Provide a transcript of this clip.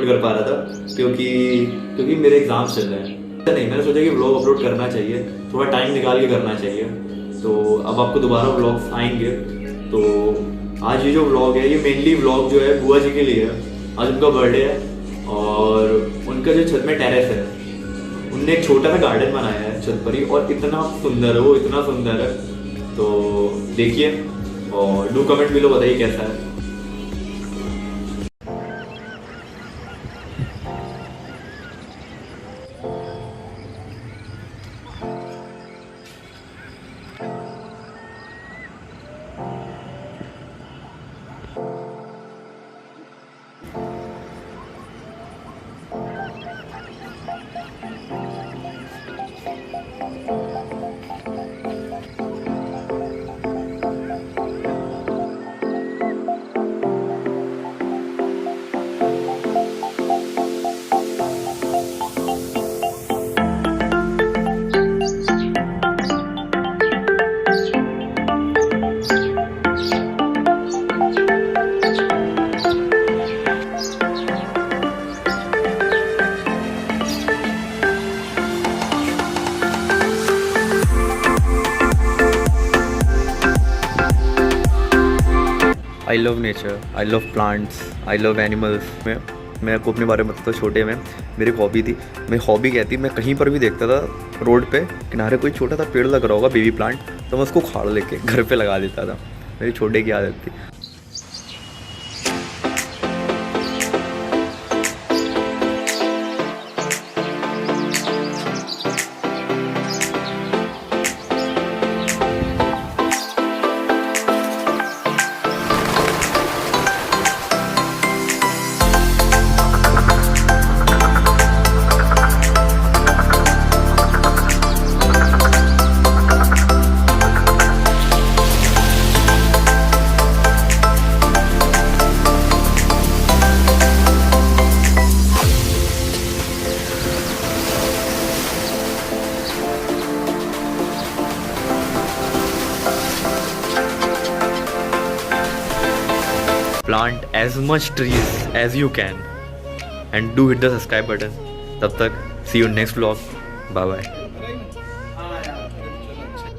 Upload कर पा रहा था क्योंकि मेरे एग्जाम चल रहे हैं। नहीं, मैंने सोचा कि व्लॉग अपलोड करना चाहिए, थोड़ा टाइम निकाल के करना चाहिए। तो अब आपको दोबारा व्लॉग्स आएंगे। तो आज ये जो व्लॉग है, ये मेनली व्लॉग जो है बुआ जी के लिए है। आज उनका बर्थडे है और उनका जो छत में टेरेस है, उनने एक छोटा सा गार्डन बनाया है छत पर ही, और इतना सुंदर है वो, इतना सुंदर है। तो देखिए और डू कमेंट बिलो, बताइए कैसा है। I love nature, I love plants, I love animals. मैं आपको अपने बारे में बताता, छोटे में मेरी हॉबी थी। मैं हॉबी कहती, मैं कहीं पर भी देखता था रोड पे किनारे कोई छोटा सा पेड़ लग रहा होगा, बेबी प्लांट, तो मैं उसको उखाड़ लेके घर पे लगा देता था। मेरी छोटे की आदत थी। Plant as much trees as you can and do hit the subscribe button. तब तक see you next vlog. Bye bye.